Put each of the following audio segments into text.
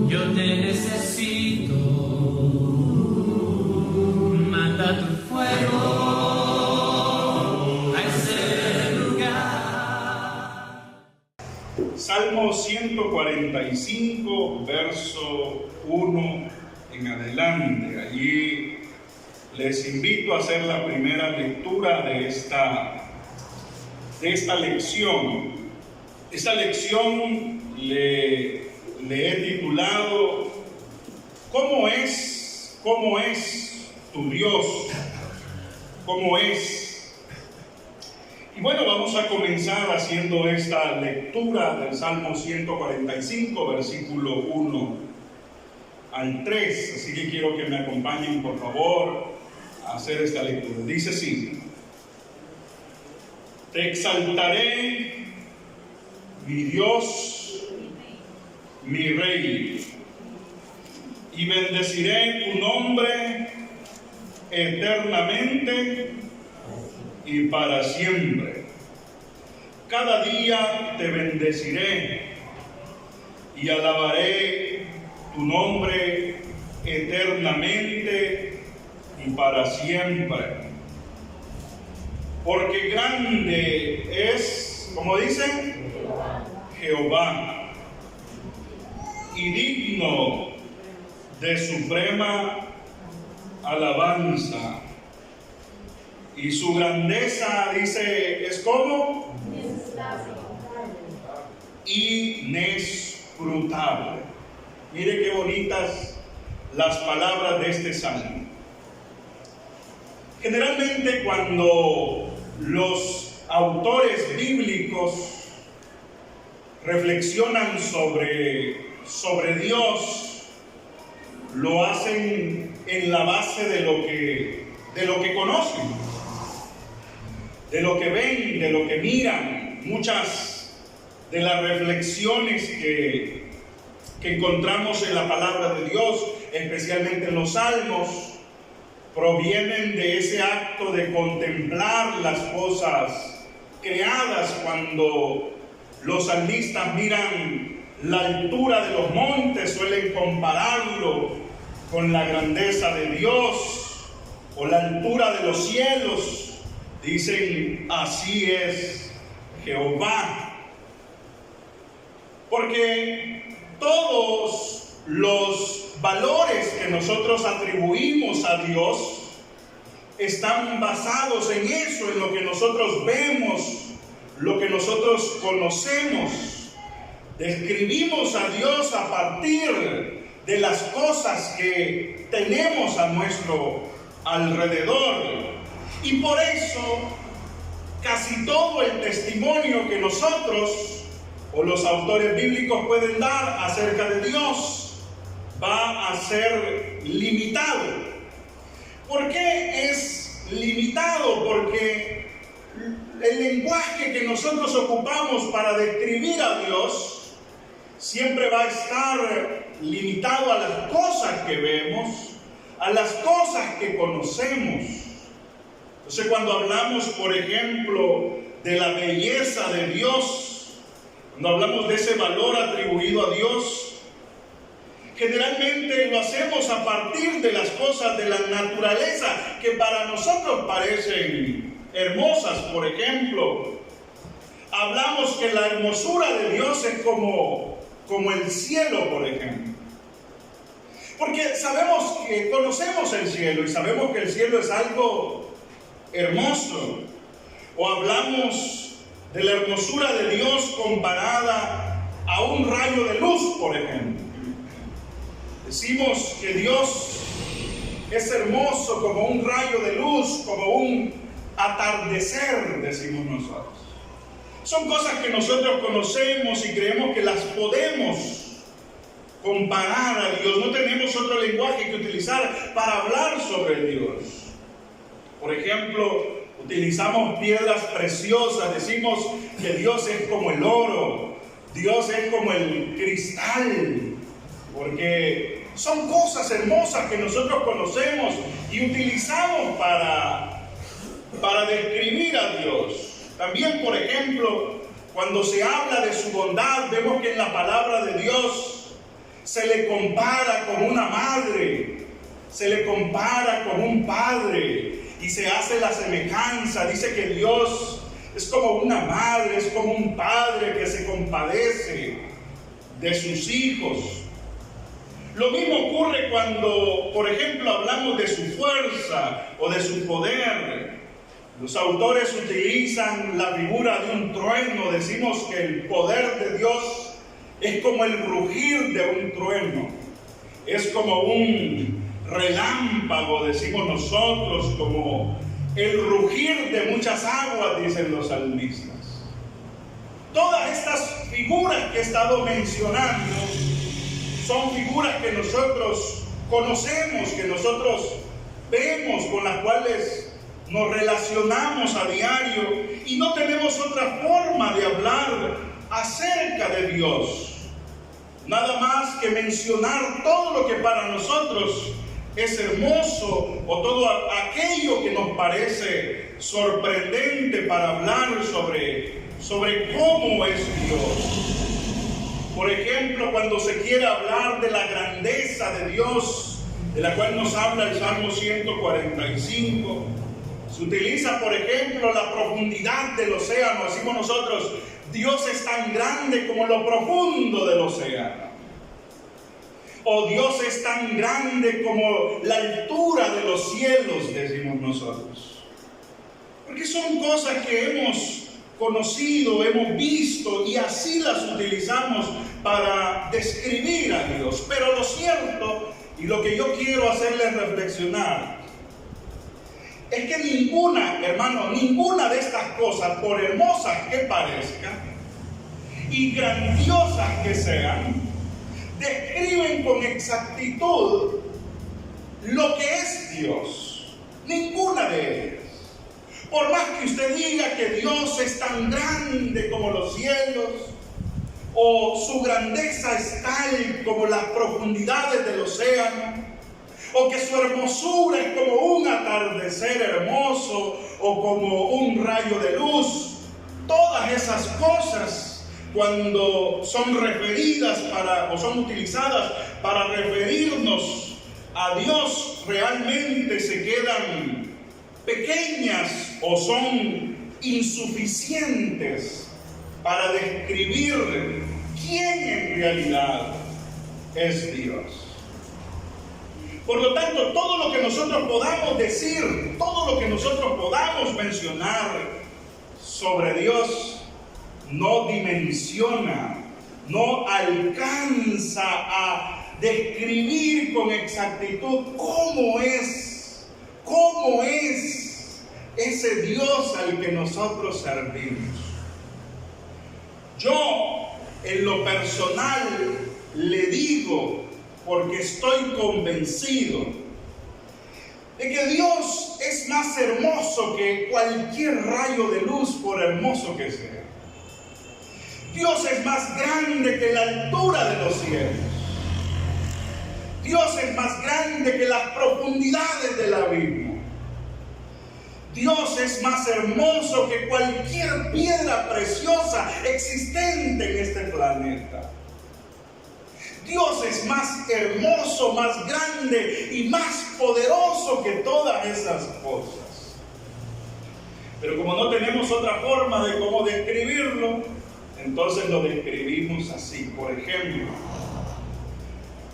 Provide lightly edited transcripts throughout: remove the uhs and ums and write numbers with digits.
Yo te necesito, manda tu fuego a ese lugar. Salmo 145, verso 1 en adelante. Allí les invito a hacer la primera lectura de esta lección. Esta lección le he titulado ¿Cómo es tu Dios? ¿Cómo es? Y bueno, vamos a comenzar haciendo esta lectura del Salmo 145, versículo 1 al 3. Así que quiero que me acompañen, por favor, a hacer esta lectura. Dice así: Te exaltaré, mi Dios, mi Rey, y bendeciré tu nombre eternamente y para siempre. Cada día te bendeciré y alabaré tu nombre eternamente y para siempre. Porque grande es, como dicen, Jehová, y digno de suprema alabanza. Y su grandeza, dice, es como inescrutable. Mire qué bonitas las palabras de este salmo. Generalmente cuando los autores bíblicos reflexionan sobre Dios, lo hacen en la base de lo que conocen, de lo que ven, de lo que miran. Muchas de las reflexiones que encontramos en la palabra de Dios, especialmente en los salmos, provienen de ese acto de contemplar las cosas creadas. Cuando los salmistas miran la altura de los montes, suelen compararlo con la grandeza de Dios, o la altura de los cielos. Dicen, así es Jehová. Porque todos los valores que nosotros atribuimos a Dios están basados en eso, en lo que nosotros vemos, lo que nosotros conocemos. Describimos a Dios a partir de las cosas que tenemos a nuestro alrededor. Y por eso casi todo el testimonio que nosotros o los autores bíblicos pueden dar acerca de Dios va a ser limitado. ¿Por qué es limitado? Porque el lenguaje que nosotros ocupamos para describir a Dios siempre va a estar limitado a las cosas que vemos, a las cosas que conocemos. Entonces, cuando hablamos, por ejemplo, de la belleza de Dios, cuando hablamos de ese valor atribuido a Dios, generalmente lo hacemos a partir de las cosas de la naturaleza que para nosotros parecen hermosas. Por ejemplo, hablamos que la hermosura de Dios es como el cielo, por ejemplo. Porque sabemos que conocemos el cielo y sabemos que el cielo es algo hermoso. O hablamos de la hermosura de Dios comparada a un rayo de luz, por ejemplo. Decimos que Dios es hermoso como un rayo de luz, como un atardecer, decimos nosotros. Son cosas que nosotros conocemos y creemos que las podemos comparar a Dios. No tenemos otro lenguaje que utilizar para hablar sobre Dios. Por ejemplo, utilizamos piedras preciosas, decimos que Dios es como el oro, Dios es como el cristal, porque son cosas hermosas que nosotros conocemos y utilizamos para describir a Dios. También, por ejemplo, Cuando se habla de su bondad, vemos que en la palabra de Dios se le compara con una madre, se le compara con un padre y se hace la semejanza. Dice que Dios es como una madre, es como un padre que se compadece de sus hijos. Lo mismo ocurre cuando, por ejemplo, hablamos de su fuerza o de su poder. Los autores utilizan la figura de un trueno. Decimos que el poder de Dios es como el rugir de un trueno. Es como un relámpago, decimos nosotros, como el rugir de muchas aguas, dicen los salmistas. Todas estas figuras que he estado mencionando son figuras que nosotros conocemos, que nosotros vemos, con las cuales nos relacionamos a diario, y no tenemos otra forma de hablar acerca de Dios, nada más que mencionar todo lo que para nosotros es hermoso, o todo aquello que nos parece sorprendente para hablar sobre cómo es Dios. Por ejemplo, cuando se quiere hablar de la grandeza de Dios, de la cual nos habla el Salmo 145, se utiliza, por ejemplo, la profundidad del océano. Decimos nosotros, Dios es tan grande como lo profundo del océano. O Dios es tan grande como la altura de los cielos, decimos nosotros. Porque son cosas que hemos conocido, hemos visto, y así las utilizamos para describir a Dios. Pero lo cierto, y lo que yo quiero hacerles reflexionar, es que ninguna, hermano, ninguna de estas cosas, por hermosas que parezcan y grandiosas que sean, describen con exactitud lo que es Dios. Ninguna de ellas. Por más que usted diga que Dios es tan grande como los cielos, o su grandeza es tal como las profundidades del océano, o que su hermosura es como un atardecer hermoso, o como un rayo de luz, todas esas cosas, cuando son referidas o son utilizadas para referirnos a Dios, realmente se quedan pequeñas o son insuficientes para describir quién en realidad es Dios. Por lo tanto, todo lo que nosotros podamos decir, todo lo que nosotros podamos mencionar sobre Dios, no dimensiona, no alcanza a describir con exactitud cómo es ese Dios al que nosotros servimos. Yo, en lo personal, le digo, porque estoy convencido de que Dios es más hermoso que cualquier rayo de luz, por hermoso que sea. Dios es más grande que la altura de los cielos. Dios es más grande que las profundidades del abismo. Dios es más hermoso que cualquier piedra preciosa existente en este planeta. Dios es más hermoso, más grande y más poderoso que todas esas cosas. Pero como no tenemos otra forma de cómo describirlo, entonces lo describimos así. Por ejemplo,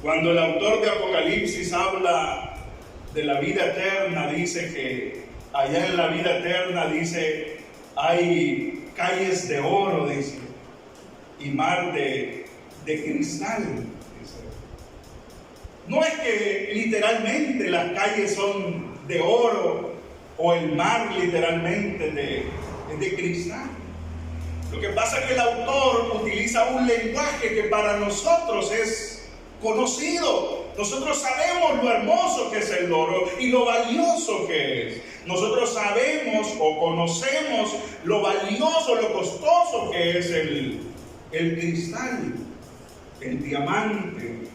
cuando el autor de Apocalipsis habla de la vida eterna, dice que allá en la vida eterna, dice, hay calles de oro, dice, y mar de cristal, dice. No es que literalmente las calles son de oro o el mar literalmente de cristal. Lo que pasa es que el autor utiliza un lenguaje que para nosotros es conocido. Nosotros sabemos lo hermoso que es el oro y lo valioso que es. Nosotros sabemos o conocemos lo valioso, lo costoso que es el cristal, el diamante.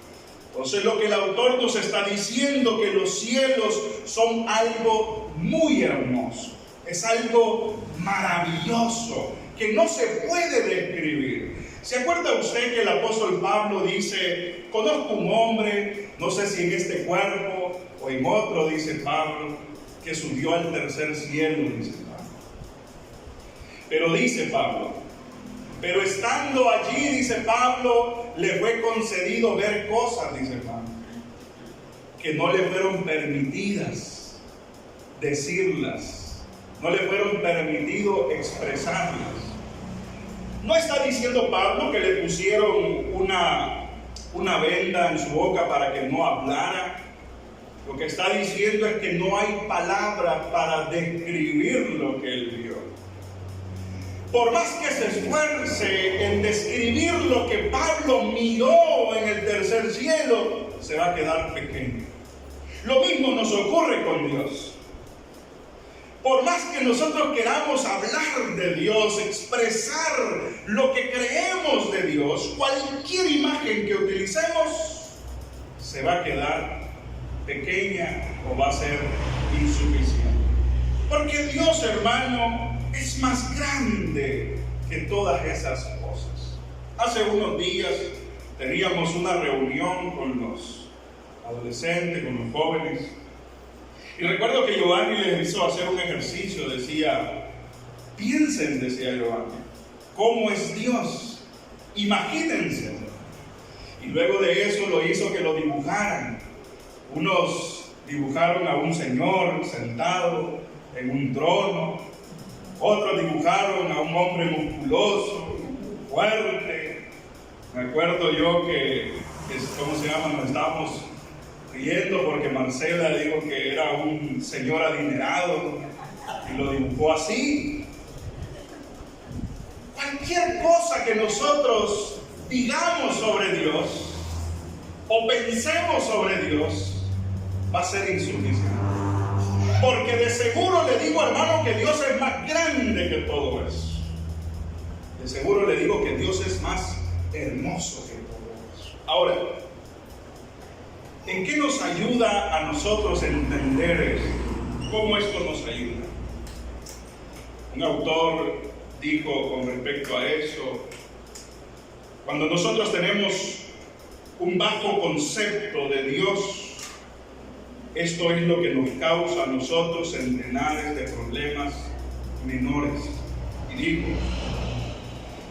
Entonces lo que el autor nos está diciendo, que los cielos son algo muy hermoso, es algo maravilloso, que no se puede describir. ¿Se acuerda usted que el apóstol Pablo dice, conozco un hombre, no sé si en este cuerpo o en otro, dice Pablo, que subió al tercer cielo, dice Pablo. Pero dice Pablo, pero estando allí, dice Pablo, le fue concedido ver cosas, dice Pablo, que no le fueron permitidas decirlas, no le fueron permitido expresarlas. No está diciendo Pablo que le pusieron una venda en su boca para que no hablara. Lo que está diciendo es que no hay palabras para describir lo que él vio. Por más que se esfuerce en describir lo que Pablo miró en el tercer cielo, se va a quedar pequeño. Lo mismo nos ocurre con Dios. Por más que nosotros queramos hablar de Dios, expresar lo que creemos de Dios, cualquier imagen que utilicemos se va a quedar pequeña o va a ser insuficiente. Porque Dios, hermano, es más grande que todas esas cosas. Hace unos días teníamos una reunión con los adolescentes, con los jóvenes. Y recuerdo que Giovanni les hizo hacer un ejercicio, decía, piensen, decía Giovanni, ¿cómo es Dios? Imagínense. Y luego de eso lo hizo que lo dibujaran. Unos dibujaron a un señor sentado en un trono, otros dibujaron a un hombre musculoso, fuerte. Me acuerdo yo que ¿cómo se llama? Nos estábamos riendo porque Marcela dijo que era un señor adinerado y lo dibujó así. Cualquier cosa que nosotros digamos sobre Dios o pensemos sobre Dios va a ser insuficiente. Porque de seguro le digo, hermano, que Dios es más grande que todo eso. De seguro le digo que Dios es más hermoso que todo eso. Ahora, ¿en qué nos ayuda a nosotros entender esto? ¿Cómo esto nos ayuda? Un autor dijo con respecto a eso, cuando nosotros tenemos un bajo concepto de Dios, esto es lo que nos causa a nosotros centenares de problemas menores. Y dijo,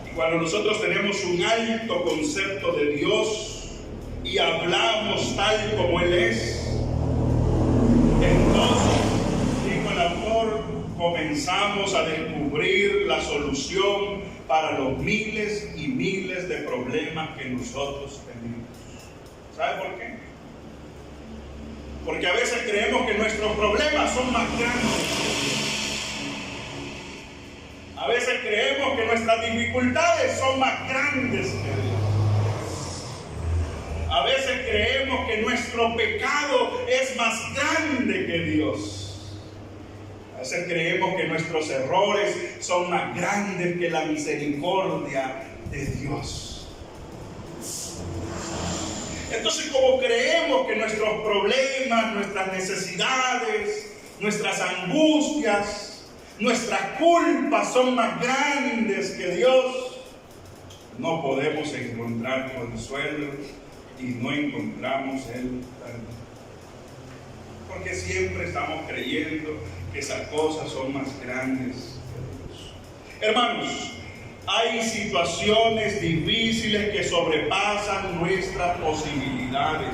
y cuando nosotros tenemos un alto concepto de Dios y hablamos tal como Él es, entonces, dijo el autor, comenzamos a descubrir la solución para los miles y miles de problemas que nosotros tenemos. ¿Sabe por qué? Porque a veces creemos que nuestros problemas son más grandes. A veces creemos que nuestras dificultades son más grandes que Dios. A veces creemos que nuestro pecado es más grande que Dios. A veces creemos que nuestros errores son más grandes que la misericordia de Dios. Entonces, como creemos que nuestros problemas, nuestras necesidades, nuestras angustias, nuestras culpas son más grandes que Dios, no podemos encontrar consuelo y no encontramos el perdón. Porque siempre estamos creyendo que esas cosas son más grandes que Dios. Hermanos, hay situaciones difíciles que sobrepasan nuestras posibilidades.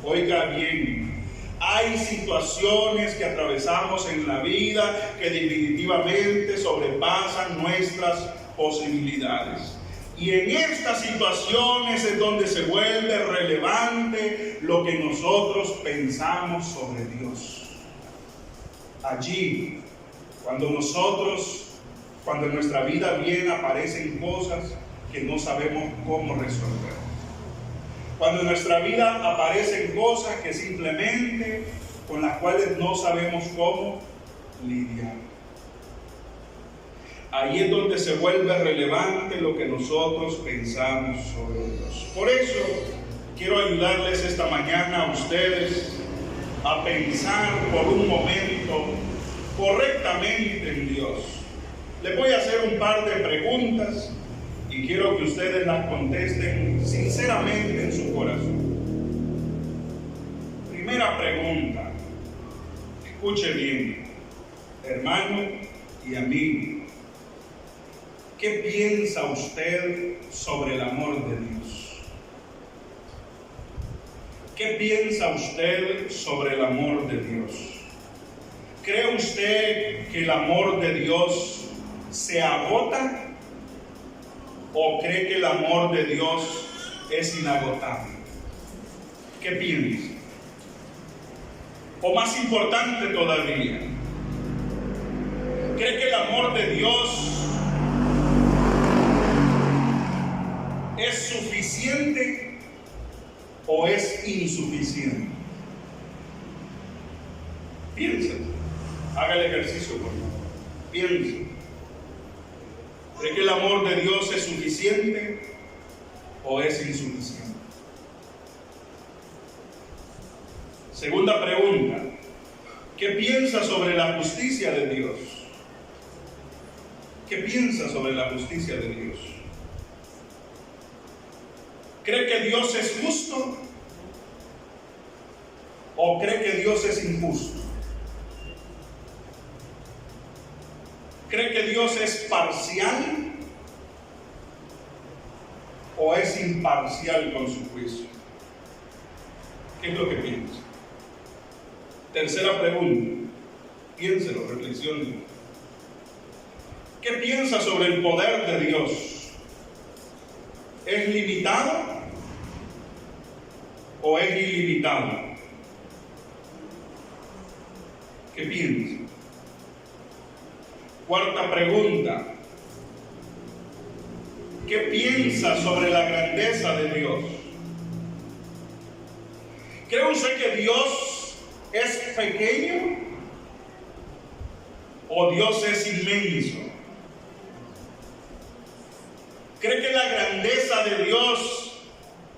Oiga bien, hay situaciones que atravesamos en la vida que definitivamente sobrepasan nuestras posibilidades. Y en estas situaciones es donde se vuelve relevante lo que nosotros pensamos sobre Dios. Allí, cuando en nuestra vida bien aparecen cosas que no sabemos cómo resolver. Cuando en nuestra vida aparecen cosas que simplemente con las cuales no sabemos cómo lidiar. Ahí es donde se vuelve relevante lo que nosotros pensamos sobre Dios. Por eso quiero ayudarles esta mañana a ustedes a pensar por un momento correctamente en Dios. Les voy a hacer un par de preguntas y quiero que ustedes las contesten sinceramente en su corazón. Primera pregunta. Escuche bien, hermano y amigo. ¿Qué piensa usted sobre el amor de Dios? ¿Qué piensa usted sobre el amor de Dios? ¿Cree usted que el amor de Dios se agota? ¿O cree que el amor de Dios es inagotable? ¿Qué piensa? O más importante todavía, ¿cree que el amor de Dios es suficiente o es insuficiente? Piensa, haga el ejercicio por favor. Piensa. ¿Cree que el amor de Dios es suficiente o es insuficiente? Segunda pregunta. ¿Qué piensa sobre la justicia de Dios? ¿Qué piensa sobre la justicia de Dios? ¿Cree que Dios es justo o cree que Dios es injusto? ¿Cree que Dios es parcial o es imparcial con su juicio? ¿Qué es lo que piensa? Tercera pregunta. Piénselo, reflexione. ¿Qué piensa sobre el poder de Dios? ¿Es limitado o es ilimitado? ¿Qué piensa? Cuarta pregunta. ¿Qué piensa sobre la grandeza de Dios? ¿Cree usted que Dios es pequeño o Dios es inmenso? ¿Cree que la grandeza de Dios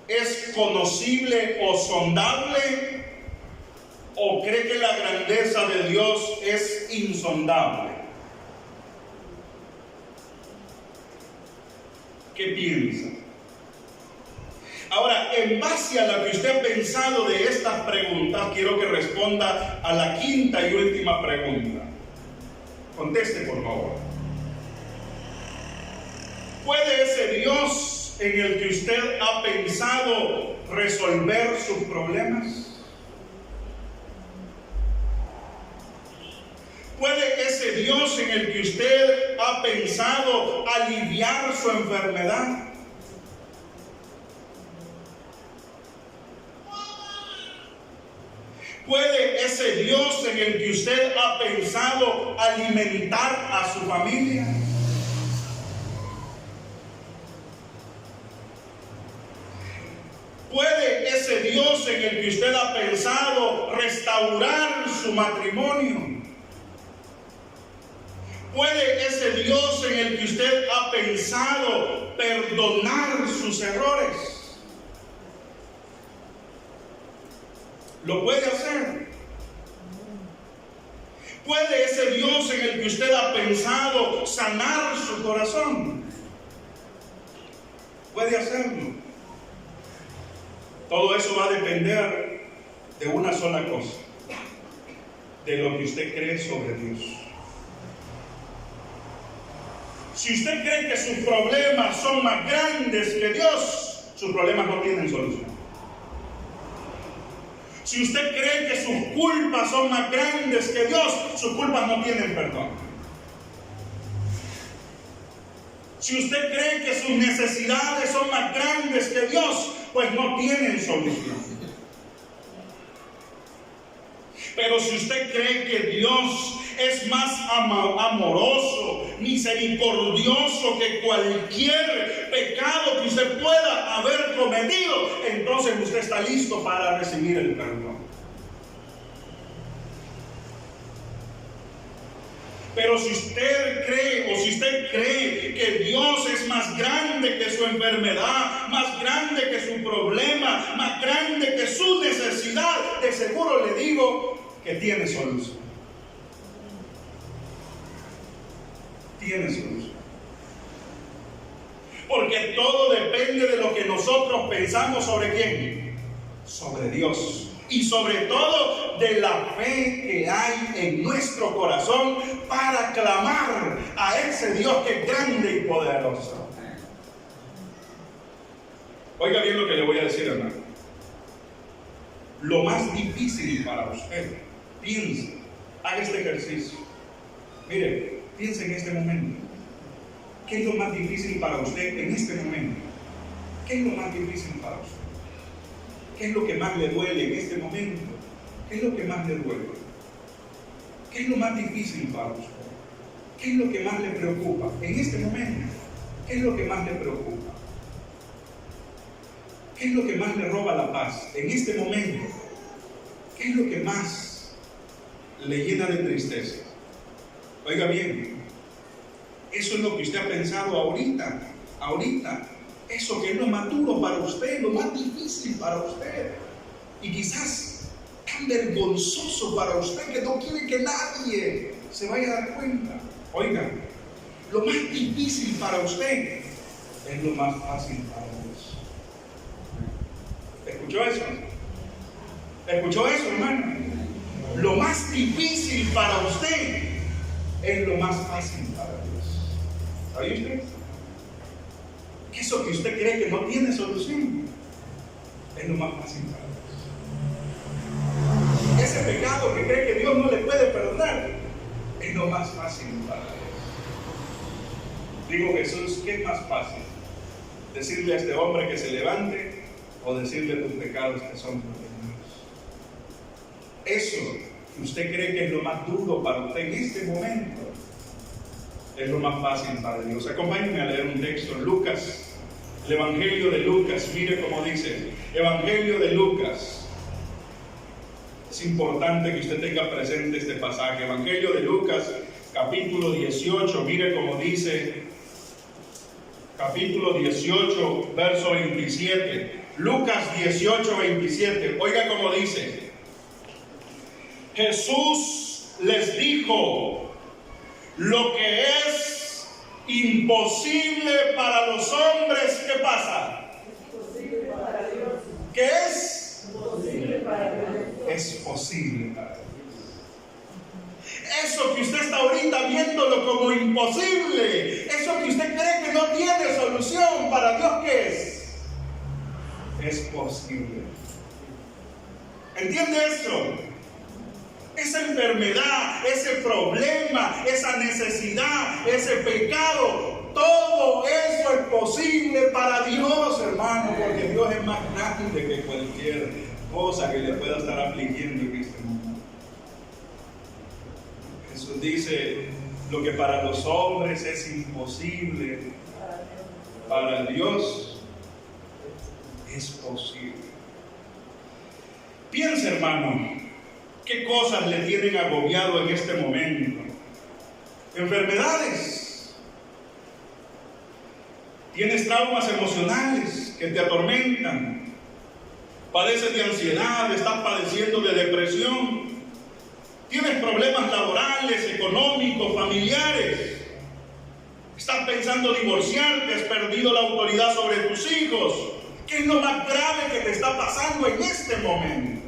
es conocible o sondable? ¿O cree que la grandeza de Dios es insondable? ¿Qué piensa? Ahora, en base a lo que usted ha pensado de estas preguntas, quiero que responda a la quinta y última pregunta. Conteste, por favor. ¿Puede ese Dios en el que usted ha pensado resolver sus problemas? ¿Puede ese Dios en el que usted ha pensado aliviar su enfermedad? ¿Puede ese Dios en el que usted ha pensado alimentar a su familia? ¿Puede ese Dios en el que usted ha pensado restaurar su matrimonio? ¿Puede ese Dios en el que usted ha pensado perdonar sus errores? ¿Lo puede hacer? ¿Puede ese Dios en el que usted ha pensado sanar su corazón? ¿Puede hacerlo? Todo eso va a depender de una sola cosa: de lo que usted cree sobre Dios. Si usted cree que sus problemas son más grandes que Dios, sus problemas no tienen solución. Si usted cree que sus culpas son más grandes que Dios, sus culpas no tienen perdón. Si usted cree que sus necesidades son más grandes que Dios, pues no tienen solución. Pero si usted cree que Dios es más amoroso, misericordioso que cualquier pecado que usted pueda haber cometido, entonces usted está listo para recibir el perdón. Pero si usted cree que Dios es más grande que su enfermedad, más grande que su problema, más grande que su necesidad, de seguro le digo que tiene solución. tiene solución. Porque todo depende de lo que nosotros pensamos sobre quién, sobre Dios. Y sobre todo de la fe que hay en nuestro corazón para clamar a ese Dios que es grande y poderoso. Oiga bien lo que le voy a decir, hermano. Lo más difícil para usted, piense, haga este ejercicio. Mire, piense en este momento. ¿Qué es lo más difícil para usted en este momento? ¿Qué es lo más difícil para usted? ¿Qué es lo que más le duele en este momento? ¿Qué es lo que más le duele? ¿Qué es lo más difícil para usted? ¿Qué es lo que más le preocupa en este momento? ¿Qué es lo que más le preocupa? ¿Qué es lo que más le roba la paz en este momento? ¿Qué es lo que más le llena de tristeza? Oiga bien, eso es lo que usted ha pensado ahorita. Eso que es lo más duro para usted, lo más difícil para usted. Y quizás tan vergonzoso para usted que no quiere que nadie se vaya a dar cuenta. Oiga, lo más difícil para usted es lo más fácil para Dios. ¿Escuchó eso? ¿Escuchó eso, hermano? Lo más difícil para usted es lo más fácil para Dios. ¿Sabe usted? Que eso que usted cree que no tiene solución es lo más fácil para Dios. Ese pecado que cree que Dios no le puede perdonar es lo más fácil para Dios. Digo, Jesús, ¿qué es más fácil? ¿Decirle a este hombre que se levante o decirle tus pecados que son perdonados? Eso que usted cree que es lo más duro para usted en este momento es lo más fácil para Dios. Acompáñenme a leer un texto en Lucas, el Evangelio de Lucas. Mire cómo dice, Evangelio de Lucas. Es importante que usted tenga presente este pasaje. Evangelio de Lucas, capítulo 18, mire cómo dice, capítulo 18, verso 27. Lucas 18, 27. Oiga cómo dice. Jesús les dijo: lo que es imposible para los hombres, ¿qué pasa? Es posible para Dios. ¿Qué es? Posible para Dios. Es posible para Dios. Eso que usted está ahorita viéndolo como imposible, eso que usted cree que no tiene solución, para Dios, ¿qué es? Es posible. ¿Entiende eso? Esa enfermedad, ese problema, esa necesidad, ese pecado, todo eso es posible para Dios, hermano, porque Dios es más grande que cualquier cosa que le pueda estar afligiendo en este momento. Jesús dice, lo que para los hombres es imposible, para Dios es posible. Piensa, hermano, ¿qué cosas le tienen agobiado en este momento? Enfermedades. Tienes traumas emocionales que te atormentan. Padeces de ansiedad, estás padeciendo de depresión. Tienes problemas laborales, económicos, familiares. Estás pensando divorciarte, has perdido la autoridad sobre tus hijos. ¿Qué es lo más grave que te está pasando en este momento?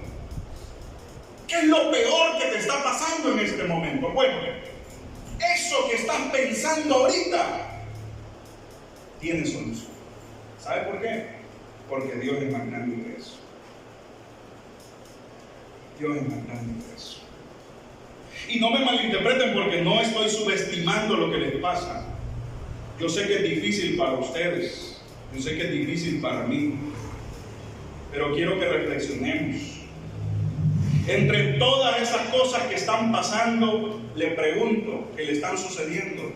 ¿Qué es lo peor que te está pasando en este momento? Bueno, eso que estás pensando ahorita tiene solución. ¿Sabe por qué? Porque Dios es más grande que eso. Dios es más grande que eso. Y no me malinterpreten, porque no estoy subestimando lo que les pasa. Yo sé que es difícil para ustedes. Yo sé que es difícil para mí. Pero quiero que reflexionemos. Entre todas esas cosas que están pasando, le pregunto, que le están sucediendo,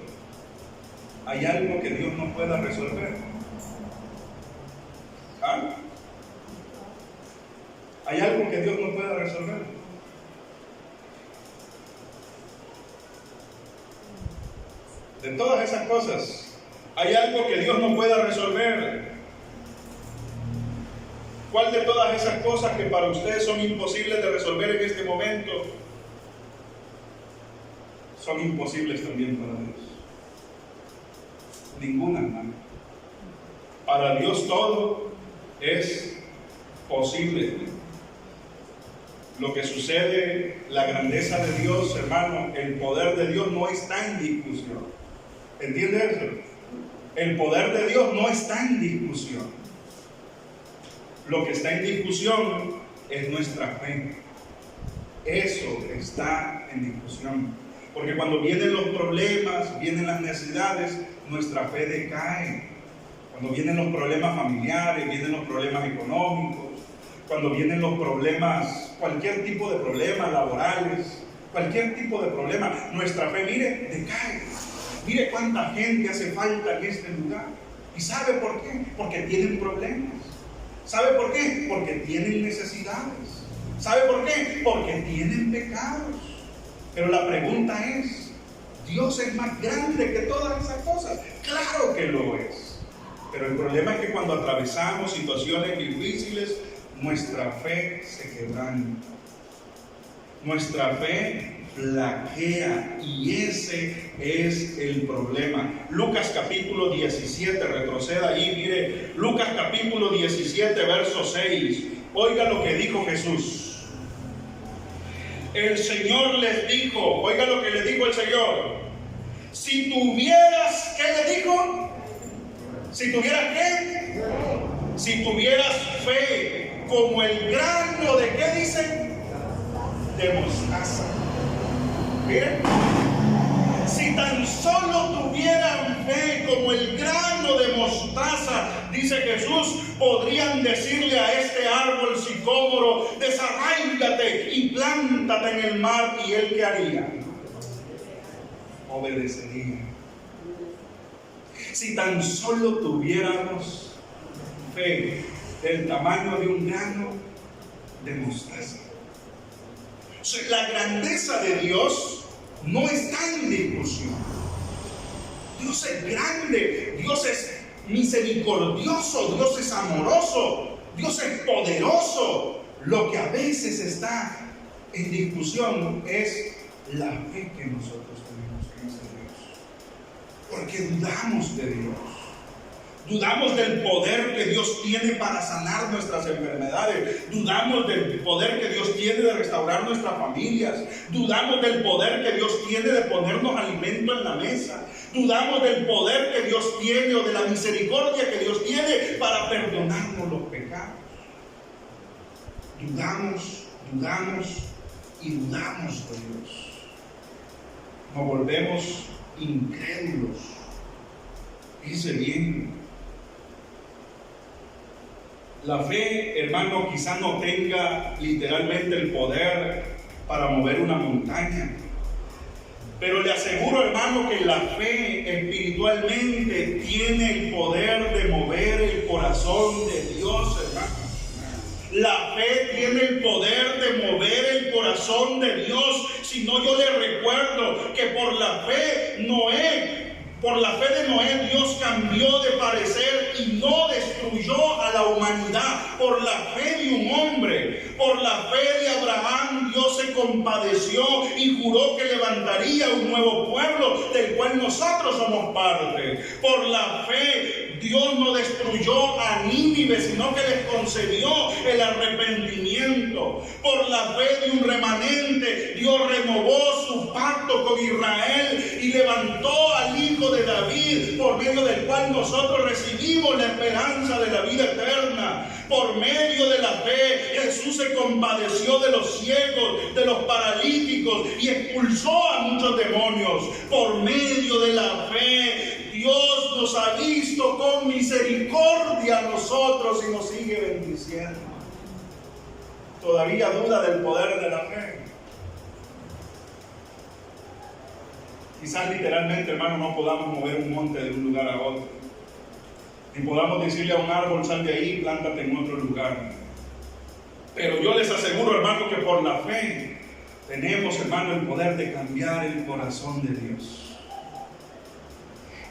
¿hay algo que Dios no pueda resolver? ¿Ah? ¿Hay algo que Dios no pueda resolver? De todas esas cosas, ¿hay algo que Dios no pueda resolver? ¿Cuál de todas esas cosas que para ustedes son imposibles de resolver en este momento son imposibles también para Dios? Ninguna, hermano. Para Dios todo es posible. Lo que sucede, la grandeza de Dios, hermano, el poder de Dios no está en discusión. ¿Entiende eso? El poder de Dios no está en discusión. Lo que está en discusión es nuestra fe. Eso está en discusión. Porque cuando vienen los problemas, vienen las necesidades, nuestra fe decae. Cuando vienen los problemas familiares, vienen los problemas económicos, cuando vienen los problemas, cualquier tipo de problemas laborales, cualquier tipo de problema, nuestra fe, mire, decae. Mire cuánta gente hace falta en este lugar. ¿Y sabe por qué? Porque tienen problemas. ¿Sabe por qué? Porque tienen necesidades. ¿Sabe por qué? Porque tienen pecados. Pero la pregunta es, ¿Dios es más grande que todas esas cosas? Claro que lo es. Pero el problema es que cuando atravesamos situaciones difíciles, nuestra fe se quebranta. Nuestra fe flaquea y ese es el problema. Lucas capítulo 17, retroceda ahí, mire, Lucas capítulo 17, verso 6. Oiga lo que dijo Jesús. El Señor les dijo, oiga lo que le dijo el Señor. Si tuvieras, ¿qué le dijo? Si tuvieras ¿qué? Si tuvieras fe como el grano de ¿qué dice? De mostaza. Miren, si tan solo tuvieran fe como el grano de mostaza, dice Jesús, podrían decirle a este árbol sicómoro, desarráigate y plántate en el mar, y él ¿qué haría? Obedecería. Si tan solo tuviéramos fe del tamaño de un grano de mostaza. O sea, la grandeza de Dios no está en discusión. Dios es grande, Dios es misericordioso, Dios es amoroso, Dios es poderoso. Lo que a veces está en discusión es la fe que nosotros tenemos en ese Dios. Porque dudamos de Dios. Dudamos del poder que Dios tiene para sanar nuestras enfermedades. Dudamos del poder que Dios tiene de restaurar nuestras familias. Dudamos del poder que Dios tiene de ponernos alimento en la mesa. Dudamos del poder que Dios tiene o de la misericordia que Dios tiene para perdonarnos los pecados. Dudamos y dudamos de Dios. Nos volvemos incrédulos. Dice bien. La fe, hermano, quizá no tenga literalmente el poder para mover una montaña. Pero le aseguro, hermano, que la fe espiritualmente tiene el poder de mover el corazón de Dios, hermano. La fe tiene el poder de mover el corazón de Dios. Si no, yo le recuerdo que por la fe de Noé, Dios cambió de parecer y no destruyó a la humanidad. Por la fe de un hombre, por la fe de Abraham, Dios se compadeció y juró que levantaría un nuevo pueblo del cual nosotros somos parte. Por la fe, Dios no destruyó a Nínive, sino que les concedió el arrepentimiento. Por la fe de un remanente, Dios renovó su pacto con Israel y levantó al hijo de David, por medio del cual nosotros recibimos la esperanza de la vida eterna. Por medio de la fe, Jesús se compadeció de los ciegos, de los paralíticos y expulsó a muchos demonios. Por medio de la fe, Dios nos ha visto con misericordia a nosotros y nos sigue bendiciendo. ¿Todavía duda del poder de la fe? Quizás literalmente, hermano, no podamos mover un monte de un lugar a otro. Ni podamos decirle a un árbol, sal de ahí, plántate en otro lugar. Pero yo les aseguro, hermano, que por la fe tenemos, hermano, el poder de cambiar el corazón de Dios.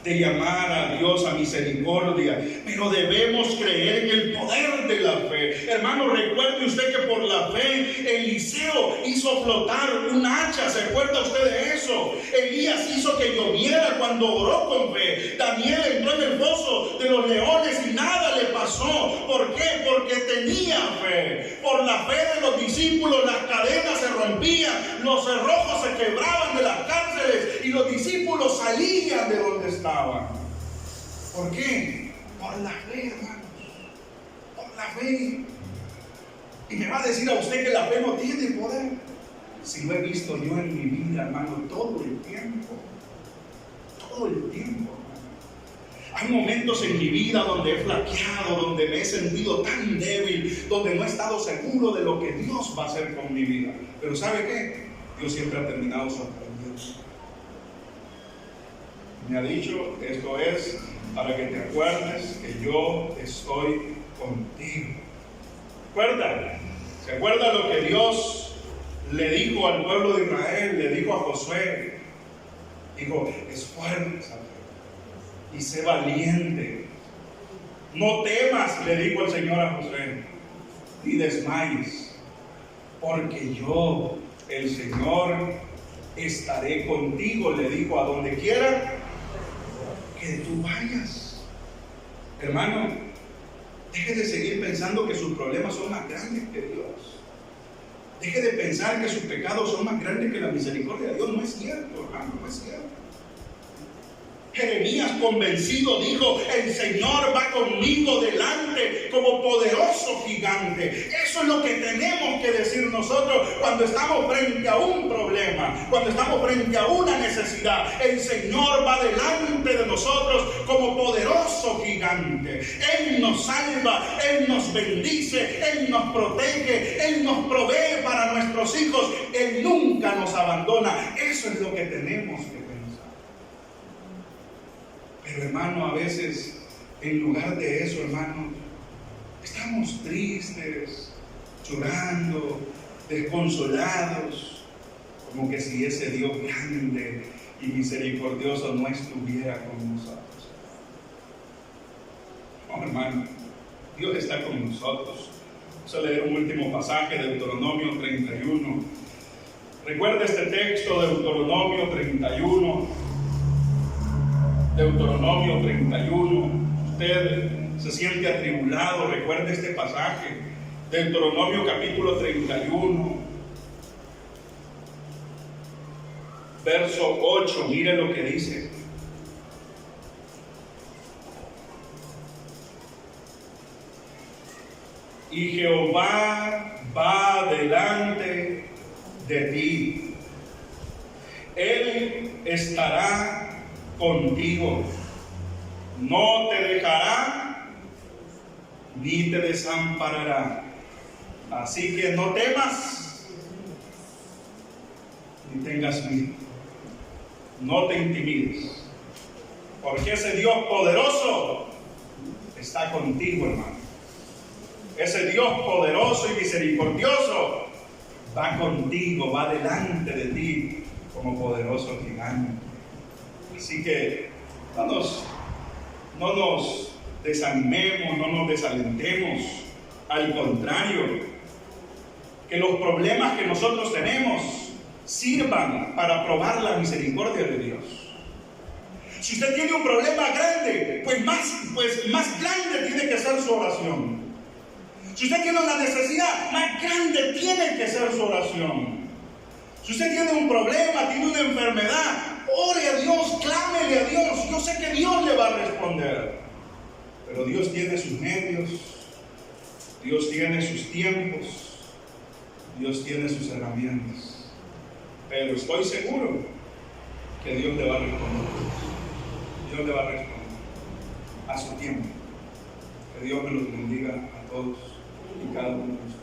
de llamar a Dios a misericordia, pero debemos creer en el poder de la fe. Hermano, recuerde usted que por la fe Eliseo hizo flotar un hacha. ¿Se acuerda usted de eso? Elías hizo que lloviera cuando oró con fe. Daniel entró en el foso de los leones y nada le pasó. ¿Por qué? Porque tenía fe. Por la fe de los discípulos las cadenas se rompían, los cerrojos se quebraban de las cárceles y los discípulos salían de donde estaban. ¿Por qué? Por la fe, hermanos. Por la fe. Y me va a decir a usted que la fe no tiene poder. Si lo he visto yo en mi vida, hermano, todo el tiempo. Todo el tiempo. Hay momentos en mi vida donde he flaqueado, donde me he sentido tan débil, donde no he estado seguro de lo que Dios va a hacer con mi vida. Pero ¿sabe qué? Dios siempre ha terminado sorprendiendo. Me ha dicho, esto es para que te acuerdes que yo estoy contigo. ¿Recuerda? ¿Se acuerda lo que Dios le dijo al pueblo de Israel? Le dijo a Josué. Dijo, esfuérzate y sé valiente. No temas, le dijo el Señor a Josué, ni desmayes, porque yo, el Señor, estaré contigo, le dijo, a donde quiera que tú vayas. Hermano, deje de seguir pensando que sus problemas son más grandes que Dios. Deje de pensar que sus pecados son más grandes que la misericordia de Dios. No es cierto, hermano, no es cierto. Jeremías, convencido, dijo, el Señor va conmigo delante como poderoso gigante. Eso es lo que tenemos que decir nosotros cuando estamos frente a un problema, cuando estamos frente a una necesidad. El Señor va delante de nosotros como poderoso gigante. Él nos salva, Él nos bendice, Él nos protege, Él nos provee para nuestros hijos. Él nunca nos abandona. Eso es lo que tenemos que pensar. Pero hermano, a veces, en lugar de eso, hermano, estamos tristes, llorando, desconsolados, como que si ese Dios grande y misericordioso no estuviera con nosotros. No, hermano, Dios está con nosotros. Vamos a leer un último pasaje de Deuteronomio 31. Recuerda este texto, Deuteronomio 31. Deuteronomio 31. Usted se siente atribulado, recuerde este pasaje. Deuteronomio capítulo 31, verso 8. Mire lo que dice. Y Jehová va delante de ti. Él estará contigo, no te dejará ni te desamparará. Así que no temas ni tengas miedo, no te intimides, porque ese Dios poderoso está contigo, hermano. Ese Dios poderoso y misericordioso va contigo, va delante de ti como poderoso gigante. Así que no nos desanimemos, no nos desalentemos. Al contrario, que los problemas que nosotros tenemos sirvan para probar la misericordia de Dios. Si usted tiene un problema grande, pues más grande tiene que ser su oración. Si usted tiene una necesidad, más grande tiene que ser su oración. Si usted tiene un problema, tiene una enfermedad, ore a Dios, clámele a Dios. Yo sé que Dios le va a responder. Pero Dios tiene sus medios, Dios tiene sus tiempos, Dios tiene sus herramientas. Pero estoy seguro que Dios le va a responder. Dios le va a responder a su tiempo. Que Dios me los bendiga a todos y cada uno de ustedes.